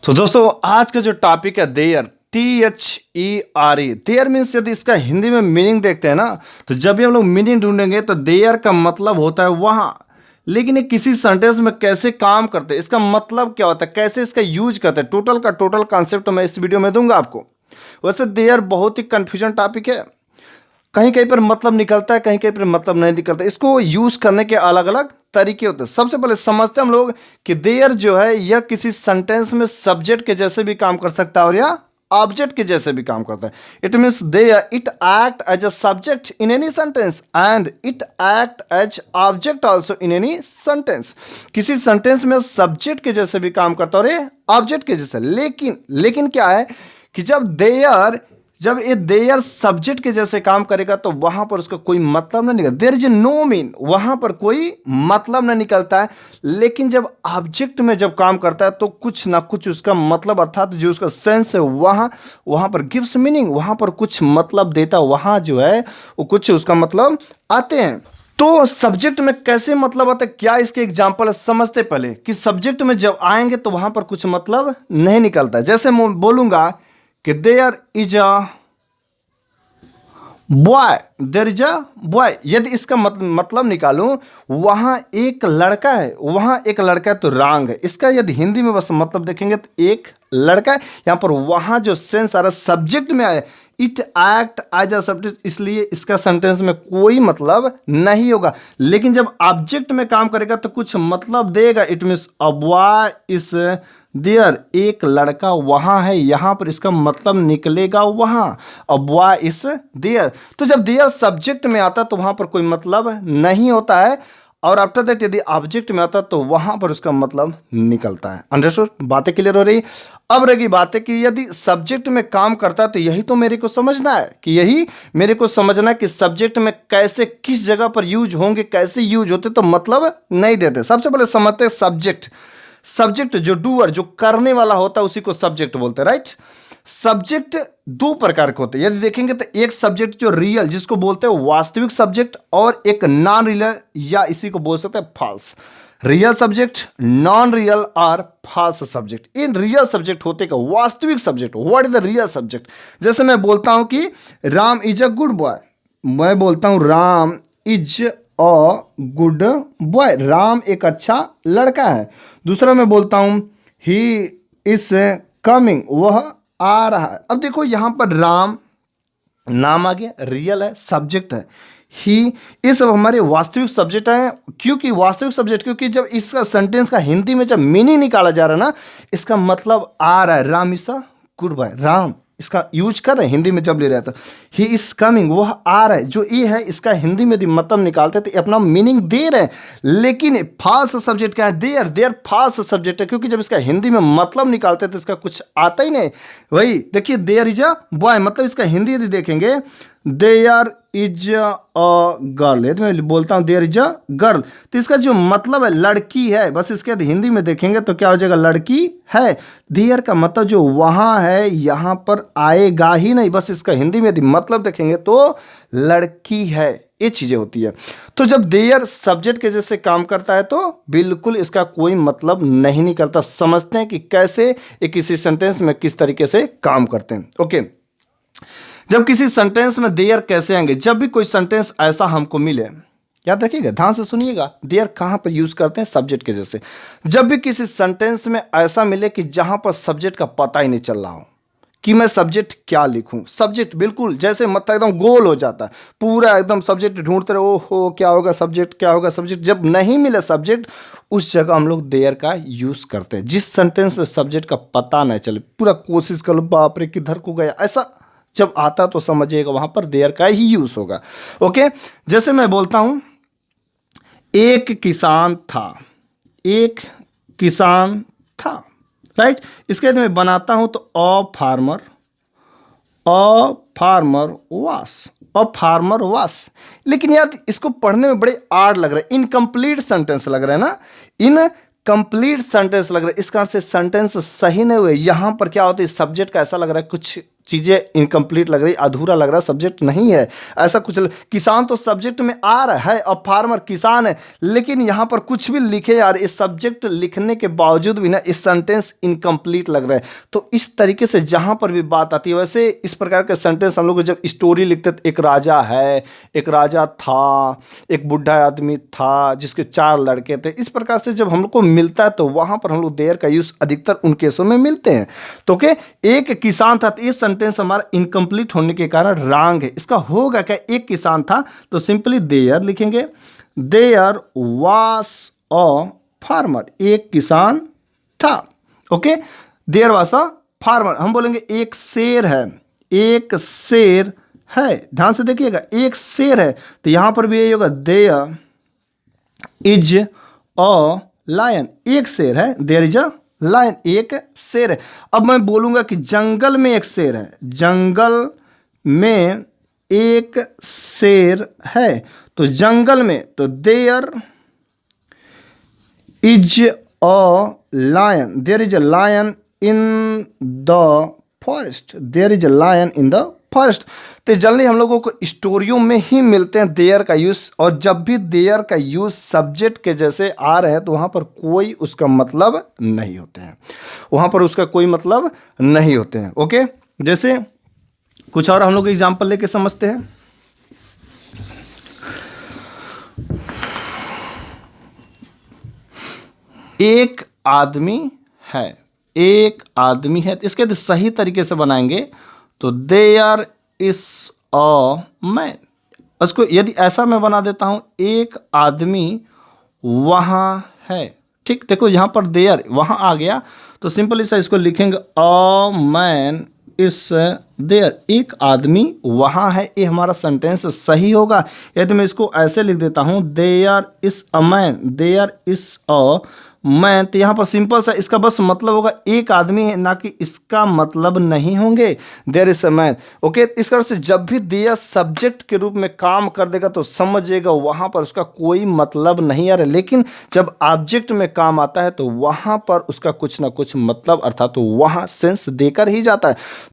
तो दोस्तों आज का जो टॉपिक है देयर, THERE, देयर मीन्स यदि इसका हिंदी में मीनिंग देखते हैं ना, तो जब भी हम लोग मीनिंग ढूंढेंगे तो देयर का मतलब होता है वहां। लेकिन ये किसी सेंटेंस में कैसे काम करते हैं, इसका मतलब क्या होता है, कैसे इसका यूज करते हैं, टोटल का टोटल कॉन्सेप्ट मैं इस वीडियो में दूंगा आपको। वैसे देयर बहुत ही कंफ्यूजन टॉपिक है, कहीं कहीं पर मतलब निकलता है, कहीं कहीं पर मतलब नहीं निकलता। इसको यूज करने के अलग अलग तरीके होते हैं। सबसे पहले समझते हैं हम लोग कि देयर जो है यह किसी सेंटेंस में सब्जेक्ट के जैसे भी काम कर सकता है और या ऑब्जेक्ट के जैसे भी काम करता है। It means there it act as a subject in any sentence and it act as object also in any sentence. किसी सेंटेंस में सब्जेक्ट के जैसे भी काम करता है और ये ऑब्जेक्ट के जैसे। लेकिन क्या है कि जब ये देयर सब्जेक्ट के जैसे काम करेगा तो वहां पर उसका कोई मतलब नहीं निकलता। देयर इज नो मीन, वहां पर कोई मतलब नहीं निकलता है। लेकिन जब ऑब्जेक्ट में जब काम करता है तो कुछ ना कुछ उसका मतलब, अर्थात जो उसका सेंस है वहां पर गिव्स मीनिंग, वहां पर कुछ मतलब देता, वहां जो है वो कुछ उसका मतलब आते हैं। तो सब्जेक्ट में कैसे मतलब आता है, क्या इसके एग्जाम्पल है, समझते पहले कि सब्जेक्ट में जब आएंगे तो वहां पर कुछ मतलब नहीं निकलता है। जैसे मैं बोलूंगा कि there is a boy, there is a boy, यदि इसका मतलब निकालूं वहां एक लड़का है, वहां एक लड़का है तो रॉन्ग है। इसका यदि हिंदी में बस मतलब देखेंगे तो एक लड़का है। यहां पर वहां जो सेंस आ रहा है सब्जेक्ट में आया, it act as a subject, इसलिए इसका सेंटेंस में कोई मतलब नहीं होगा। लेकिन जब ऑब्जेक्ट में काम करेगा तो कुछ मतलब देगा। It means a boy is there, एक लड़का वहां है, यहां पर इसका मतलब निकलेगा वहां, अ बॉय इज देयर। तो जब देयर सब्जेक्ट में आता तो वहां पर कोई मतलब नहीं होता है, और आफ्टर दैट यदि ऑब्जेक्ट में आता तो वहां पर उसका मतलब निकलता है। अंडरस्टूड? बातें क्लियर हो रही। अब रही बात है कि यदि सब्जेक्ट में काम करता है तो यही तो मेरे को समझना है, कि सब्जेक्ट में कैसे, किस जगह पर यूज होंगे, कैसे यूज होते, तो मतलब नहीं देते। सबसे पहले समझते हैं सब्जेक्ट जो डूअर, जो करने वाला होता है उसी को सब्जेक्ट बोलते हैं, राइट। सब्जेक्ट दो प्रकार के होते हैं यदि देखेंगे तो, एक सब्जेक्ट जो रियल, जिसको बोलते हैं वास्तविक सब्जेक्ट, और एक नॉन रियल, या इसी को बोल सकते हैं false. Real subject, non real और फॉल्स सब्जेक्ट। इन रियल सब्जेक्ट होते का वास्तविक subject. What is the real subject? जैसे मैं बोलता हूं कि Ram is a good boy, मैं बोलता हूं Ram is a good boy, Ram एक अच्छा लड़का है। दूसरा मैं बोलता हूं ही इज कमिंग, वह आ रहा है। अब देखो यहां पर राम नाम आ गया, रियल है, सब्जेक्ट है। ही, ये सब हमारे वास्तविक सब्जेक्ट है। क्योंकि जब इसका सेंटेंस का हिंदी में जब मीनिंग निकाला जा रहा है ना, इसका मतलब आ रहा है Ram is a good boy, Ram इसका यूज कर रहे हैं हिंदी में जब ले रहे हैं तो ही इज कमिंग, वह आ रहा है। जो ये है इसका हिंदी में यदि मतलब निकालते तो अपना मीनिंग दे रहे हैं। लेकिन फॉल्स सब्जेक्ट क्या है? देयर फॉल्स सब्जेक्ट है, क्योंकि जब इसका हिंदी में मतलब निकालते तो इसका कुछ आता ही नहीं। वही देखिए, देयर इज अ बॉय, मतलब इसका हिंदी यदि देखेंगे देयर इज अ गर्ल, यदि मैं बोलता हूं देयर इज अ गर्ल, तो इसका जो मतलब है लड़की है। बस इसके बाद हिंदी में देखेंगे तो क्या हो जाएगा? लड़की है। देयर का मतलब जो वहां है यहां पर आएगा ही नहीं। बस इसका हिंदी में यदि मतलब देखेंगे तो लड़की है, ये चीजें होती है। तो जब देयर सब्जेक्ट के जैसे काम करता है तो बिल्कुल इसका कोई मतलब नहीं निकलता। समझते हैं कि कैसे ये किसी सेंटेंस में किस तरीके से काम करते हैं। ओके, जब किसी सेंटेंस में देयर कैसे आएंगे, जब भी कोई सेंटेंस ऐसा हमको मिले, याद रखिएगा, ध्यान से सुनिएगा, देयर कहां पर यूज करते हैं? सब्जेक्ट के जैसे। जब भी किसी सेंटेंस में ऐसा मिले कि जहां पर सब्जेक्ट का पता ही नहीं चल रहा हो कि मैं सब्जेक्ट क्या लिखूं, सब्जेक्ट बिल्कुल जैसे मतलब एकदम गोल हो जाता है, पूरा एकदम सब्जेक्ट ढूंढते रहो, हो क्या होगा सब्जेक्ट, क्या होगा सब्जेक्ट। जब नहीं मिले सब्जेक्ट, उस जगह हम लोग देयर का यूज करते हैं। जिस सेंटेंस में सब्जेक्ट का पता नहीं चले, पूरा कोशिश कर लो, बाप रे किधर को गया, ऐसा जब आता तो समझिएगा वहां पर देयर का ही यूज होगा। ओके, जैसे मैं बोलता हूं एक किसान था, एक किसान था, राइट। इसके बाद मैं बनाता हूं तो अ फार्मर वास। लेकिन यार इसको पढ़ने में बड़े आड़ लग रहा है, इनकम्प्लीट सेंटेंस लग रहा है ना, इनकम्प्लीट सेंटेंस लग रहा है। इस कारण से सेंटेंस सही नहीं हुए। यहां पर क्या होता है, सब्जेक्ट का ऐसा लग रहा है कुछ चीज़ें इनकम्प्लीट लग रही, अधूरा लग रहा, सब्जेक्ट नहीं है, ऐसा कुछ किसान तो सब्जेक्ट में आ रहा है और फार्मर किसान है, लेकिन यहाँ पर कुछ भी लिखे यार, इस सब्जेक्ट लिखने के बावजूद भी ना इस सेंटेंस इनकम्प्लीट लग रहा है। तो इस तरीके से जहाँ पर भी बात आती है, वैसे इस प्रकार के सेंटेंस हम लोग जब स्टोरी लिखते थे, एक राजा है, एक राजा था, एक बुढ़ा आदमी था जिसके 4 लड़के थे, इस प्रकार से जब हम लोग को मिलता है तो वहाँ पर हम लोग देयर का यूज़ अधिकतर उन केसों में मिलते हैं। तो के एक किसान था, तो ये सेंटेंस हमारा इनकम्प्लीट होने के कारण रॉन्ग है। इसका होगा क्या, एक किसान था तो सिंपली देयर लिखेंगे, देयर वाज अ फार्मर, एक किसान था। Okay, there was a farmer. हम बोलेंगे एक शेर है, एक शेर है, ध्यान से देखिएगा, एक शेर है, तो यहां पर भी यही होगा, देयर इज अ लायन, एक शेर है, देयर इज अ लायन, एक शेर है। अब मैं बोलूंगा कि जंगल में एक शेर है, जंगल में एक शेर है, तो जंगल में, तो there is a lion, there is a lion in the forest, there is a lion in the forest. तो जल्दी हम लोगों को स्टोरियों में ही मिलते हैं देयर का यूज़, और जब भी देयर का यूज़ सब्जेक्ट के जैसे आ रहे हैं तो वहाँ पर कोई उसका मतलब नहीं होते हैं, वहाँ पर उसका कोई मतलब नहीं होते हैं। ओके, जैसे कुछ और हम लोग एग्जाम्पल लेके समझते हैं। एक आदमी है, एक आदमी है, तो इसके सही तरीके से बनाएंगे तो देयर इज अ मैन। उसको यदि ऐसा मैं बना देता हूं, एक आदमी वहां है, ठीक, देखो यहां पर देयर वहां आ गया, तो सिंपली सा इसको लिखेंगे अ मैन इज देयर, एक आदमी वहां है, ये हमारा सेंटेंस सही होगा। यदि मैं इसको ऐसे लिख देता हूं, there is a man, there is a man, तो यहाँ पर सिंपल सा इसका बस मतलब होगा एक आदमी है, ना कि इसका मतलब नहीं होंगे there is a man. Okay, इस तरह से जब भी देयर सब्जेक्ट के रूप में काम कर देगा तो समझिएगा वहाँ पर उसका कोई मतलब नहीं आ रहा, लेकिन जब ऑब्जेक्ट में काम आता है तो वहाँ पर उसका कुछ ना कुछ मतलब अर्थात तो वहाँ सेंस देकर ही जाता है।